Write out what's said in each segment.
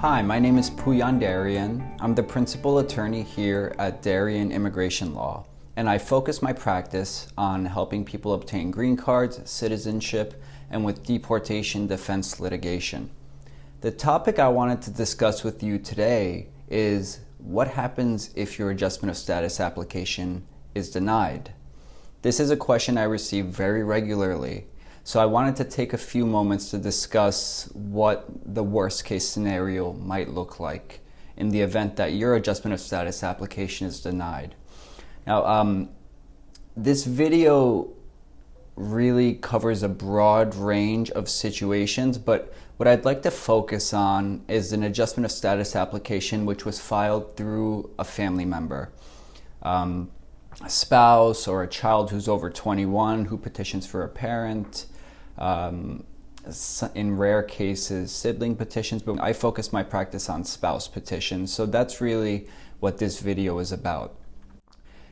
Hi, my name is Pouyan Darian. I'm the principal attorney here at Darian Immigration Law, and I focus my practice on helping people obtain green cards, citizenship, and with deportation defense litigation. The topic I wanted to discuss with you today is what happens if your adjustment of status application is denied. This is a question I receive very regularly, so I wanted to take a few moments to discuss what the worst case scenario might look like in the event that your adjustment of status application is denied. Now, this video really covers a broad range of situations, but what I'd like to focus on is an adjustment of status application which was filed through a family member. A spouse or a child who's over 21 who petitions for a parent, in rare cases sibling petitions, but I focus my practice on spouse petitions, so that's really what this video is about.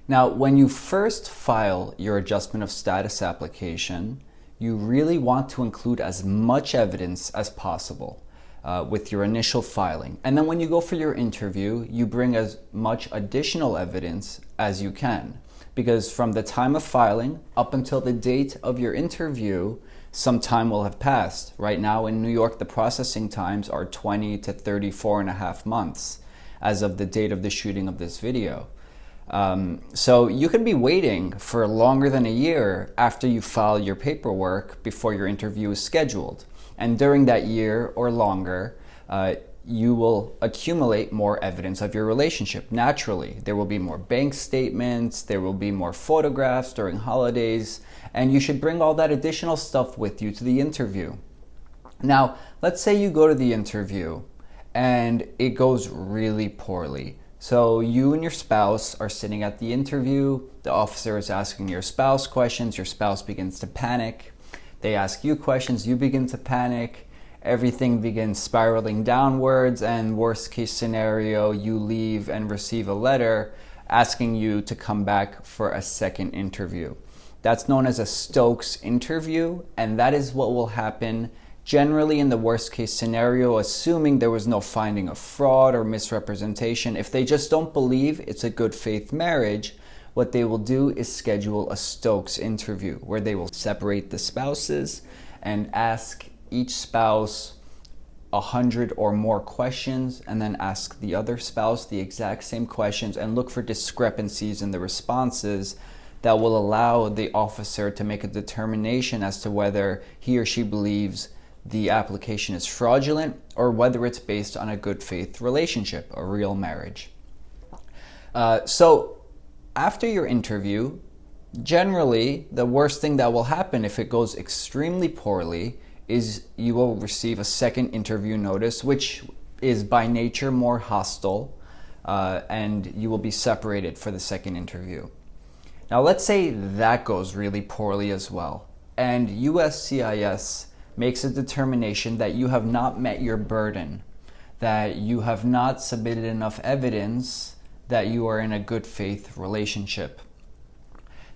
Now, when you first file your adjustment of status application, you really want to include as much evidence as possible with your initial filing. And then when you go for your interview, you bring as much additional evidence as you can. Because from the time of filing up until the date of your interview, some time will have passed. Right now in New York, the processing times are 20 to 34 and a half months as of the date of the shooting of this video. So you could be waiting for longer than a year after you file your paperwork before your interview is scheduled. And during that year or longer, you will accumulate more evidence of your relationship. Naturally, there will be more bank statements, there will be more photographs during holidays, and you should bring all that additional stuff with you to the interview. Now, let's say you go to the interview and it goes really poorly. So you and your spouse are sitting at the interview, the officer is asking your spouse questions, your spouse begins to panic, they ask you questions, you begin to panic, everything begins spiraling downwards, and worst case scenario, you leave and receive a letter asking you to come back for a second interview. That's known as a Stokes interview, and that is what will happen generally in the worst case scenario, assuming there was no finding of fraud or misrepresentation. If they just don't believe it's a good faith marriage, what they will do is schedule a Stokes interview where they will separate the spouses and ask each spouse 100 or more questions, and then ask the other spouse the exact same questions and look for discrepancies in the responses that will allow the officer to make a determination as to whether he or she believes the application is fraudulent or whether it's based on a good faith relationship, a real marriage. So after your interview, generally the worst thing that will happen if it goes extremely poorly is you will receive a second interview notice, which is by nature more hostile, and you will be separated for the second interview. Now let's say that goes really poorly as well, and USCIS makes a determination that you have not met your burden, that you have not submitted enough evidence that you are in a good faith relationship.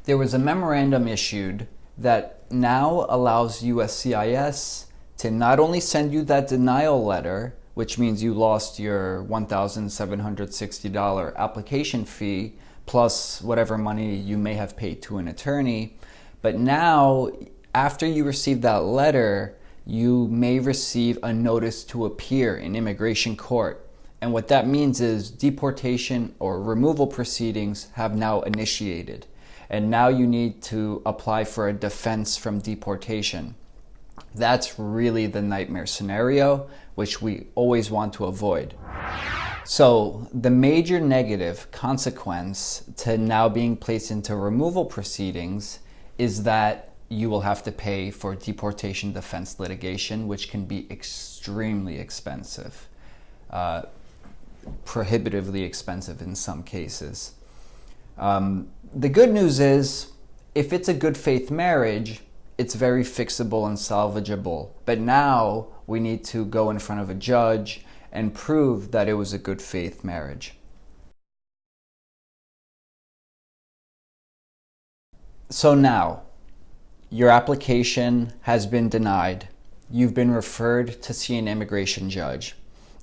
There was a memorandum issued that now allows USCIS to not only send you that denial letter, which means you lost your $1,760 application fee plus whatever money you may have paid to an attorney, but now after you receive that letter, you may receive a notice to appear in immigration court. And what that means is deportation or removal proceedings have now initiated. And now you need to apply for a defense from deportation. That's really the nightmare scenario, which we always want to avoid. So the major negative consequence to now being placed into removal proceedings is that you will have to pay for deportation defense litigation, which can be extremely expensive, prohibitively expensive in some cases. The good news is, if it's a good faith marriage, it's very fixable and salvageable. But now we need to go in front of a judge and prove that it was a good faith marriage. So now, your application has been denied. You've been referred to see an immigration judge.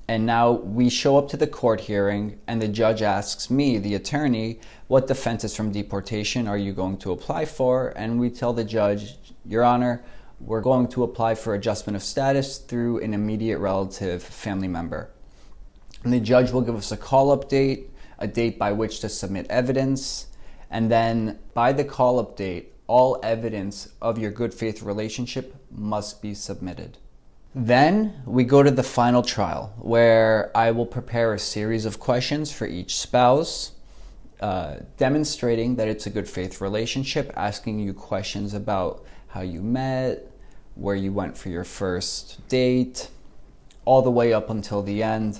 And now we show up to the court hearing and the judge asks me, the attorney, what defenses from deportation are you going to apply for? And we tell the judge, Your Honor, we're going to apply for adjustment of status through an immediate relative family member. And the judge will give us a call-up date, a date by which to submit evidence, and then by the call-up date, all evidence of your good faith relationship must be submitted. Then we go to the final trial, where I will prepare a series of questions for each spouse, demonstrating that it's a good faith relationship, asking you questions about how you met, where you went for your first date, all the way up until the end.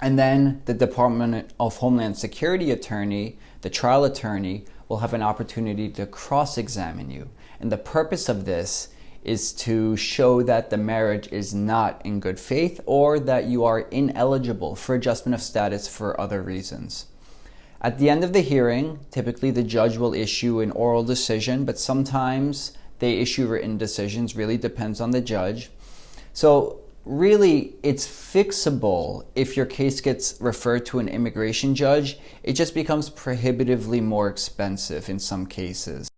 And then the Department of Homeland Security attorney, the trial attorney, will have an opportunity to cross-examine you. And the purpose of this is to show that the marriage is not in good faith or that you are ineligible for adjustment of status for other reasons. At the end of the hearing, typically the judge will issue an oral decision, but sometimes they issue written decisions, really depends on the judge. So really, it's fixable if your case gets referred to an immigration judge. It just becomes prohibitively more expensive in some cases.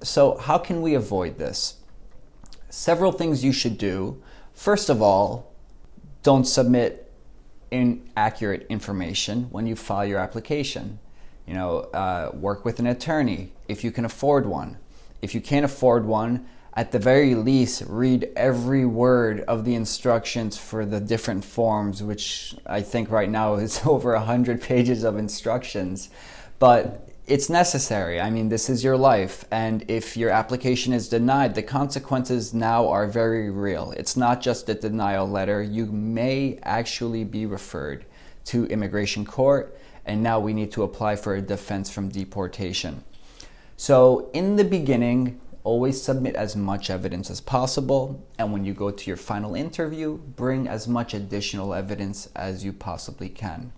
So how can we avoid this? Several things you should do. First of all, don't submit inaccurate information when you file your application. Work with an attorney if you can afford one. If you can't afford one, at the very least, read every word of the instructions for the different forms, which I think right now is over 100 pages of instructions. But it's necessary. I mean, this is your life. And if your application is denied, the consequences now are very real. It's not just a denial letter. You may actually be referred to immigration court, and now we need to apply for a defense from deportation. So in the beginning, always submit as much evidence as possible. And when you go to your final interview, bring as much additional evidence as you possibly can.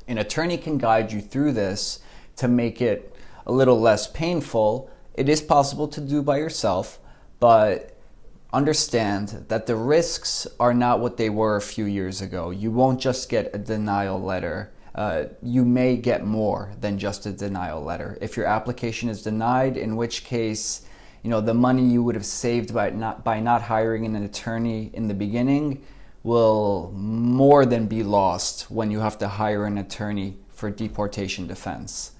An attorney can guide you through this to make it a little less painful. It is possible to do by yourself, but understand that the risks are not what they were a few years ago. You won't just get a denial letter. You may get more than just a denial letter. If your application is denied, in which case, the money you would have saved by not hiring an attorney in the beginning will more than be lost when you have to hire an attorney for deportation defense.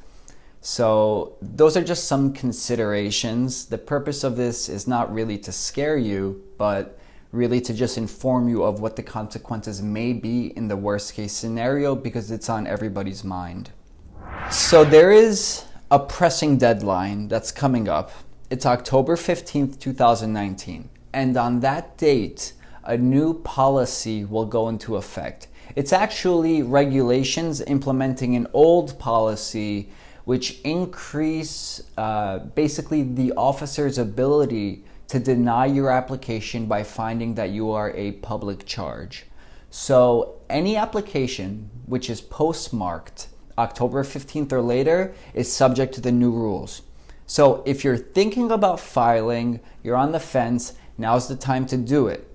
So those are just some considerations. The purpose of this is not really to scare you, but really to just inform you of what the consequences may be in the worst case scenario, because it's on everybody's mind. So there is a pressing deadline that's coming up. It's October 15th, 2019. And on that date, a new policy will go into effect. It's actually regulations implementing an old policy which increase basically the officer's ability to deny your application by finding that you are a public charge. So any application which is postmarked October 15th or later is subject to the new rules. So if you're thinking about filing, you're on the fence, now's the time to do it.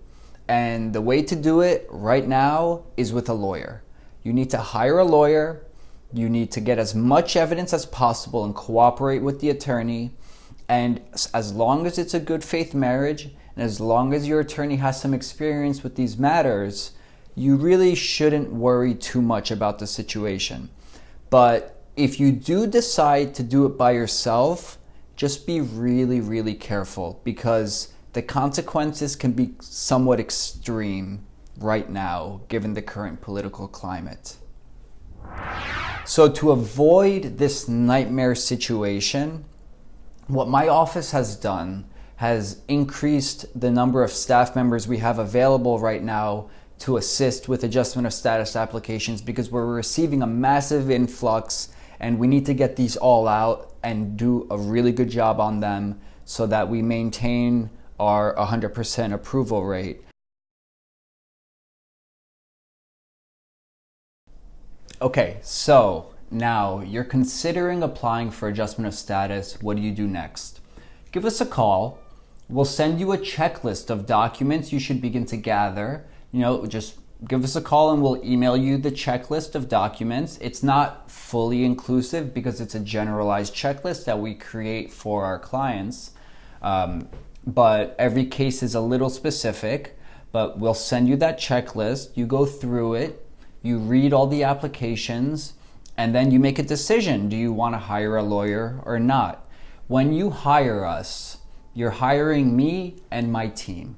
And the way to do it right now is with a lawyer. You need to hire a lawyer. You need to get as much evidence as possible and cooperate with the attorney. And as long as it's a good faith marriage, and as long as your attorney has some experience with these matters, you really shouldn't worry too much about the situation. But if you do decide to do it by yourself, just be really, really careful, because the consequences can be somewhat extreme right now, given the current political climate. So to avoid this nightmare situation, what my office has done has increased the number of staff members we have available right now to assist with adjustment of status applications, because we're receiving a massive influx and we need to get these all out and do a really good job on them so that we maintain our 100% approval rate. Okay, so now you're considering applying for adjustment of status. What do you do next? Give us a call. We'll send you a checklist of documents you should begin to gather. Just give us a call and we'll email you the checklist of documents. It's not fully inclusive because it's a generalized checklist that we create for our clients. But every case is a little specific. But we'll send you that checklist. You go through it, you read all the applications, and then you make a decision. Do you want to hire a lawyer or not? When you hire us, you're hiring me and my team.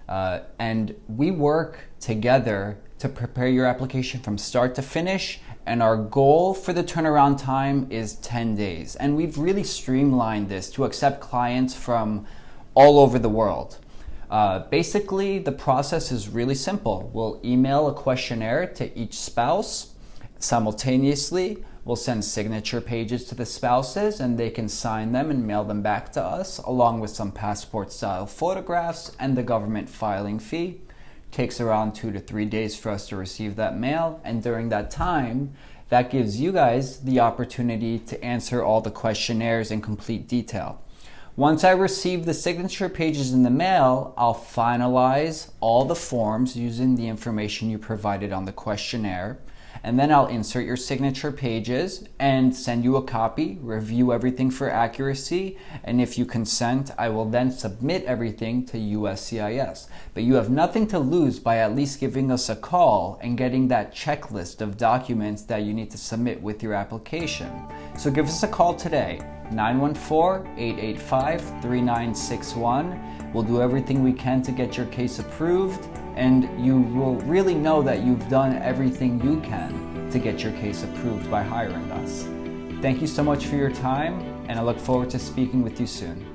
And we work together to prepare your application from start to finish. And our goal for the turnaround time is 10 days. And we've really streamlined this to accept clients from all over the world. Basically, the process is really simple. We'll email a questionnaire to each spouse. Simultaneously, we'll send signature pages to the spouses and they can sign them and mail them back to us, along with some passport-style photographs and the government filing fee. Takes around 2 to 3 days for us to receive that mail, and during that time, that gives you guys the opportunity to answer all the questionnaires in complete detail. Once I receive the signature pages in the mail, I'll finalize all the forms using the information you provided on the questionnaire, and then I'll insert your signature pages and send you a copy, review everything for accuracy, and if you consent, I will then submit everything to USCIS. But you have nothing to lose by at least giving us a call and getting that checklist of documents that you need to submit with your application. So give us a call today, 914-885-3961. We'll do everything we can to get your case approved, and you will really know that you've done everything you can to get your case approved by hiring us. Thank you so much for your time, and I look forward to speaking with you soon.